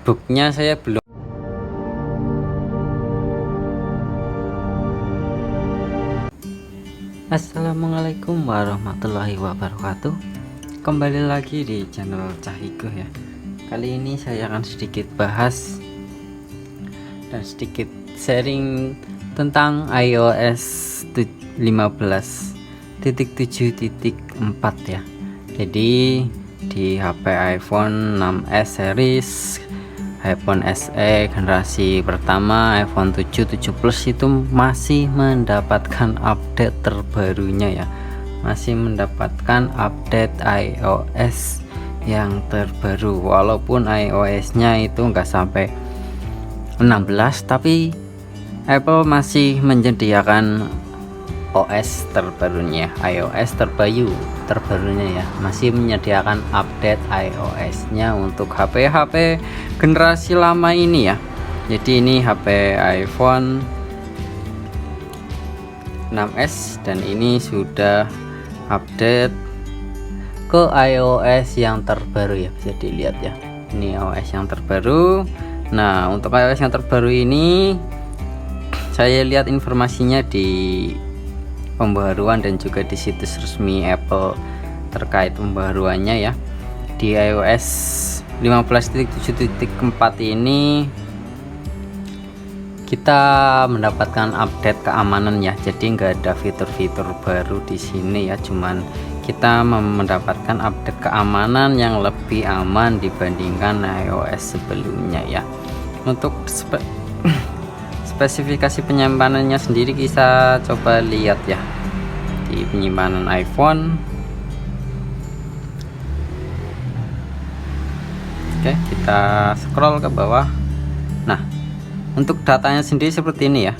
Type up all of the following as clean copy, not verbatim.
booknya saya belum. Assalamualaikum warahmatullahi wabarakatuh. Kembali lagi di channel Cahigo ya. Kali ini saya akan sedikit bahas dan sedikit sharing tentang iOS 15.7.4 ya. Jadi di HP iPhone 6s series, iPhone SE generasi pertama, iPhone 7 Plus itu masih mendapatkan update terbarunya ya. Masih mendapatkan update iOS yang terbaru, walaupun iOS-nya itu enggak sampai 16, tapi Apple masih menyediakan OS terbarunya, iOS terbarunya ya, masih menyediakan update iOS-nya untuk HP-HP generasi lama ini ya. Jadi ini HP iPhone 6s dan ini sudah update ke iOS yang terbaru ya, bisa dilihat ya. Ini iOS yang terbaru. Nah, untuk iOS yang terbaru ini saya lihat informasinya di pembaruan dan juga di situs resmi Apple terkait pembaruannya ya. Di iOS 15.7.4 ini kita mendapatkan update keamanan ya. Jadi nggak ada fitur-fitur baru di sini ya, cuman kita mendapatkan update keamanan yang lebih aman dibandingkan iOS sebelumnya ya. Untuk spesifikasi penyimpanannya sendiri kita coba lihat ya di penyimpanan iPhone. Oke, kita scroll ke bawah. Nah, untuk datanya sendiri seperti ini ya.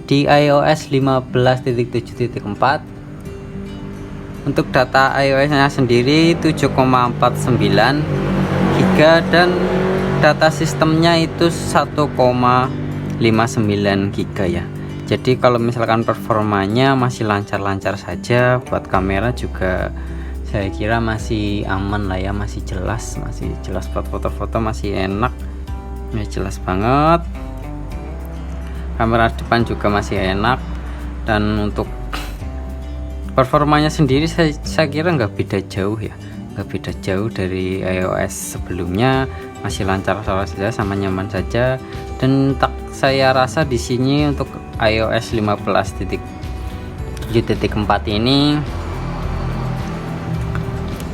Di iOS 15.7.4 untuk data iOS-nya sendiri 7,49 GB dan data sistemnya itu 1,59 GB ya. Jadi kalau misalkan performanya masih lancar-lancar saja, buat kamera juga saya kira masih aman lah ya, masih jelas buat foto-foto masih enak, masih jelas banget. Kamera depan juga masih enak, dan untuk performanya sendiri saya kira nggak beda jauh ya, nggak beda jauh dari iOS sebelumnya, masih lancar saja, sama nyaman saja. Dan saya rasa di sini untuk iOS 15.7.4 ini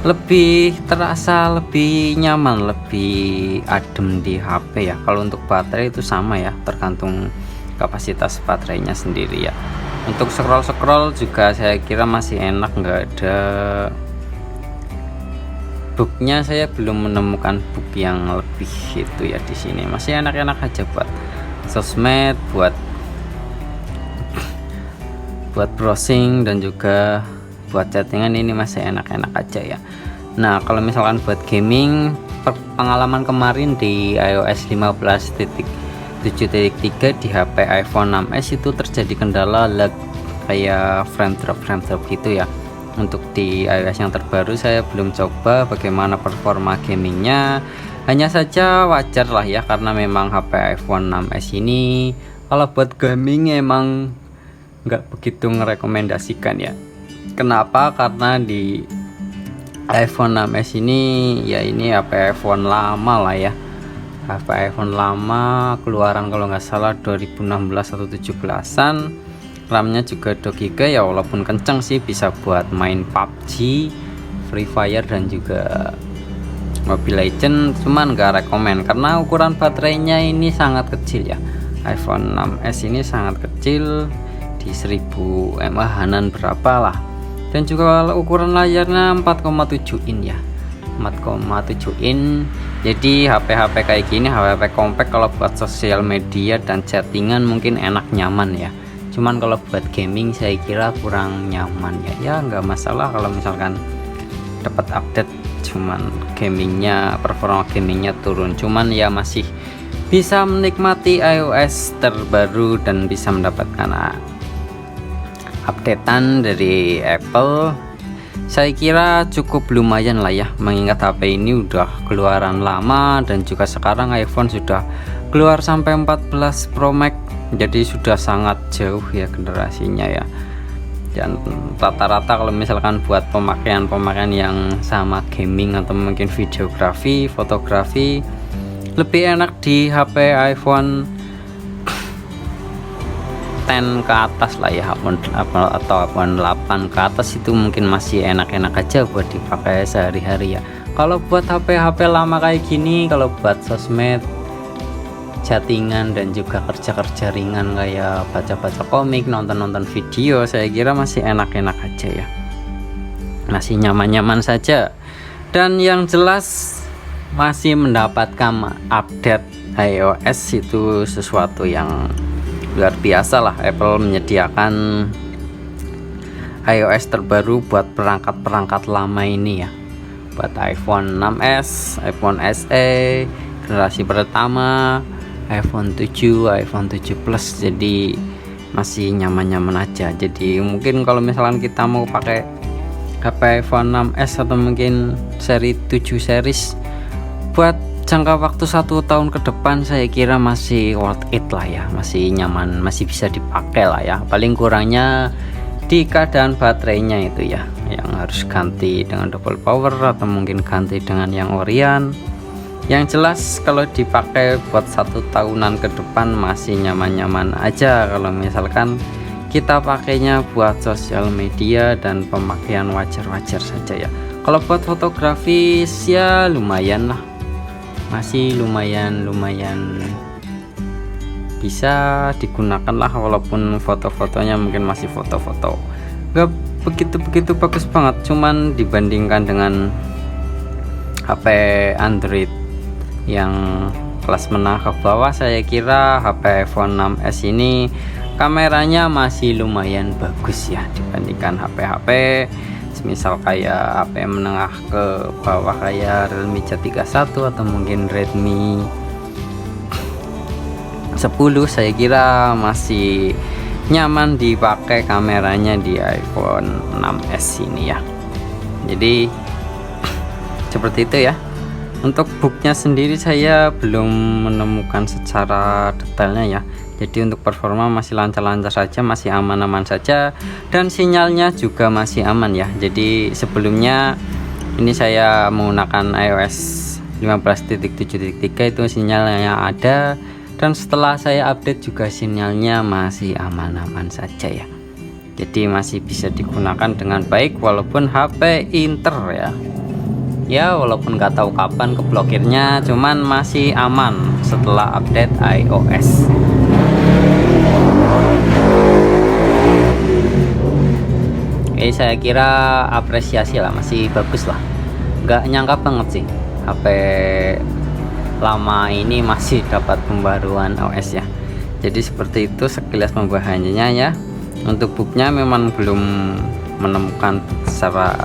lebih terasa lebih nyaman, lebih adem di HP ya. Kalau untuk baterai itu sama ya, tergantung kapasitas baterainya sendiri ya. Untuk scroll juga saya kira masih enak, nggak ada booknya, saya belum menemukan book yang lebih itu ya. Di sini masih enak-enak aja buat sosmed, buat browsing dan juga buat chattingan, ini masih enak-enak aja ya. Nah, kalau misalkan buat gaming, pengalaman kemarin di iOS 15.7.3 di HP iPhone 6s itu terjadi kendala lag kayak frame drop gitu ya. Untuk di iOS yang terbaru saya belum coba bagaimana performa gamingnya, hanya saja wajar lah ya, karena memang HP iPhone 6s ini kalau buat gaming emang nggak begitu merekomendasikan ya. Kenapa? Karena di iPhone 6s ini ya, ini HP iPhone lama lah ya, HP iPhone lama keluaran kalau nggak salah 2016 atau 17an. RAM-nya juga 2 GB ya, walaupun kenceng sih, bisa buat main PUBG, Free Fire dan juga Mobile Legends, cuman nggak rekomen karena ukuran baterainya ini sangat kecil ya. iPhone 6s ini sangat kecil, di 1000 mAh berapa lah. Dan juga ukuran layarnya 4,7 in ya, 4,7 in. Jadi HP-HP kayak gini, HP-HP compact kalau buat sosial media dan chattingan mungkin enak, nyaman ya. Cuman kalau buat gaming saya kira kurang nyaman ya. Ya nggak masalah kalau misalkan dapat update, cuman performa gamingnya turun, cuman ya masih bisa menikmati iOS terbaru dan bisa mendapatkan updatean dari Apple. saya kira cukup lumayan lah ya, mengingat HP ini udah keluaran lama dan juga sekarang iPhone sudah keluar sampai 14 Pro Max, jadi sudah sangat jauh ya generasinya ya. Dan rata-rata kalau misalkan buat pemakaian yang sama gaming atau mungkin videografi, fotografi, lebih enak di HP iPhone 10 ke atas lah ya, atau iPhone 8 ke atas itu mungkin masih enak-enak aja buat dipakai sehari-hari ya. Kalau buat HP lama kayak gini, kalau buat sosmed, chattingan dan juga kerja-kerja ringan kayak baca-baca komik, nonton-nonton video, saya kira masih enak-enak aja ya, masih nyaman-nyaman saja. Dan yang jelas masih mendapatkan update iOS, itu sesuatu yang luar biasa lah. Apple menyediakan iOS terbaru buat perangkat-perangkat lama ini ya, buat iPhone 6s, iPhone SE generasi pertama, iPhone 7, iPhone 7 Plus, jadi masih nyaman-nyaman aja. Jadi mungkin kalau misalkan kita mau pakai HP iPhone 6s atau mungkin seri 7 series buat jangka waktu 1 tahun ke depan, saya kira masih worth it lah ya, masih nyaman, masih bisa dipakai lah ya. Paling kurangnya di keadaan baterainya itu ya, yang harus ganti dengan double power atau mungkin ganti dengan yang Orient. Yang jelas kalau dipakai buat 1 tahunan ke depan masih nyaman-nyaman aja. Kalau misalkan kita pakainya buat sosial media dan pemakaian wajar-wajar saja ya. Kalau buat fotografi ya lumayan lah, masih lumayan bisa digunakan lah, walaupun foto-fotonya mungkin masih foto-foto gak begitu bagus banget, cuman dibandingkan dengan HP Android yang kelas menengah ke bawah, saya kira HP iPhone 6s ini kameranya masih lumayan bagus ya dibandingkan HP-HP misal kayak HP menengah ke bawah kayak Realme C31 atau mungkin Redmi 10. Saya kira masih nyaman dipakai kameranya di iPhone 6s ini ya. Jadi seperti itu ya. Untuk booknya sendiri saya belum menemukan secara detailnya ya, jadi untuk performa masih lancar-lancar saja, masih aman-aman saja, dan sinyalnya juga masih aman ya. Jadi sebelumnya ini saya menggunakan iOS 15.7.3 itu sinyalnya ada, dan setelah saya update juga sinyalnya masih aman-aman saja ya. Jadi masih bisa digunakan dengan baik walaupun HP Inter ya, walaupun nggak tahu kapan keblokirnya, cuman masih aman setelah update iOS. Saya kira apresiasi lah, masih bagus lah, nggak nyangka banget sih HP lama ini masih dapat pembaruan OS ya. Jadi seperti itu sekilas pembahasannya ya. Untuk booknya memang belum menemukan secara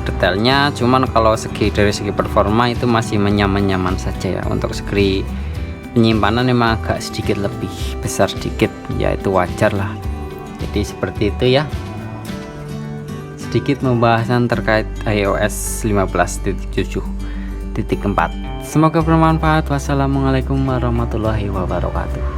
detailnya, cuman kalau dari segi performa itu masih nyaman-nyaman saja ya. Untuk segi penyimpanan memang agak sedikit lebih besar sedikit ya, itu wajar lah. Jadi seperti itu ya, sedikit pembahasan terkait iOS 15.7.4. Semoga bermanfaat. Wassalamualaikum warahmatullahi wabarakatuh.